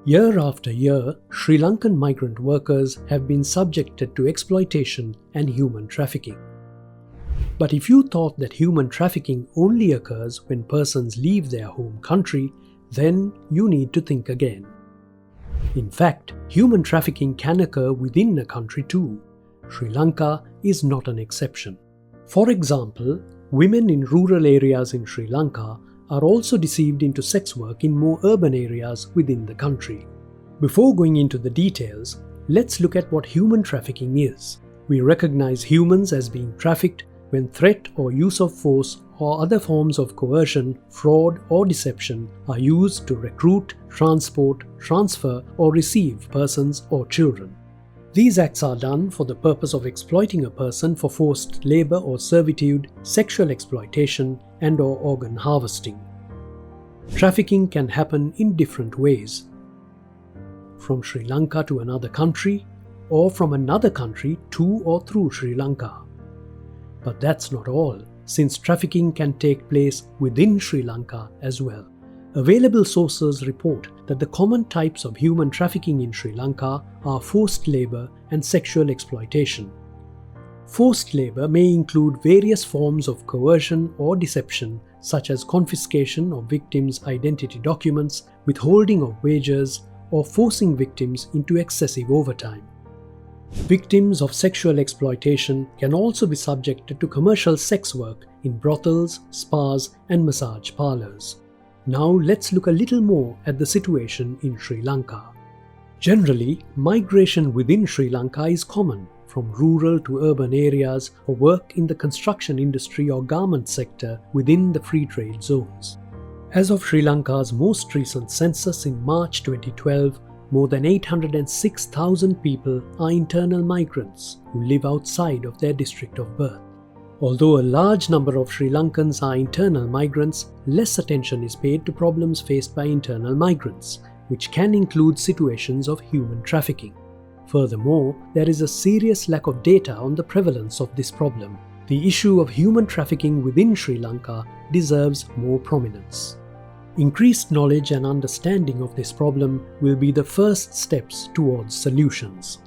Year after year, Sri Lankan migrant workers have been subjected to exploitation and human trafficking. But if you thought that human trafficking only occurs when persons leave their home country, then you need to think again. In fact, human trafficking can occur within a country too. Sri Lanka is not an exception. For example, women in rural areas in Sri Lanka are also deceived into sex work in more urban areas within the country. Before going into the details, let's look at what human trafficking is. We recognize humans as being trafficked when threat or use of force or other forms of coercion, fraud or deception are used to recruit, transport, transfer or receive persons or children. These acts are done for the purpose of exploiting a person for forced labor or servitude, sexual exploitation, and/or organ harvesting. Trafficking can happen in different ways. From Sri Lanka to another country, or from another country to or through Sri Lanka. But that's not all, since trafficking can take place within Sri Lanka as well. Available sources report that the common types of human trafficking in Sri Lanka are forced labor and sexual exploitation. Forced labor may include various forms of coercion or deception, such as confiscation of victims' identity documents, withholding of wages, or forcing victims into excessive overtime. Victims of sexual exploitation can also be subjected to commercial sex work in brothels, spas, and massage parlors. Now let's look a little more at the situation in Sri Lanka. Generally, migration within Sri Lanka is common, from rural to urban areas for work in the construction industry or garment sector within the free trade zones. As of Sri Lanka's most recent census in March 2012, more than 806,000 people are internal migrants who live outside of their district of birth. Although a large number of Sri Lankans are internal migrants, less attention is paid to problems faced by internal migrants, which can include situations of human trafficking. Furthermore, there is a serious lack of data on the prevalence of this problem. The issue of human trafficking within Sri Lanka deserves more prominence. Increased knowledge and understanding of this problem will be the first steps towards solutions.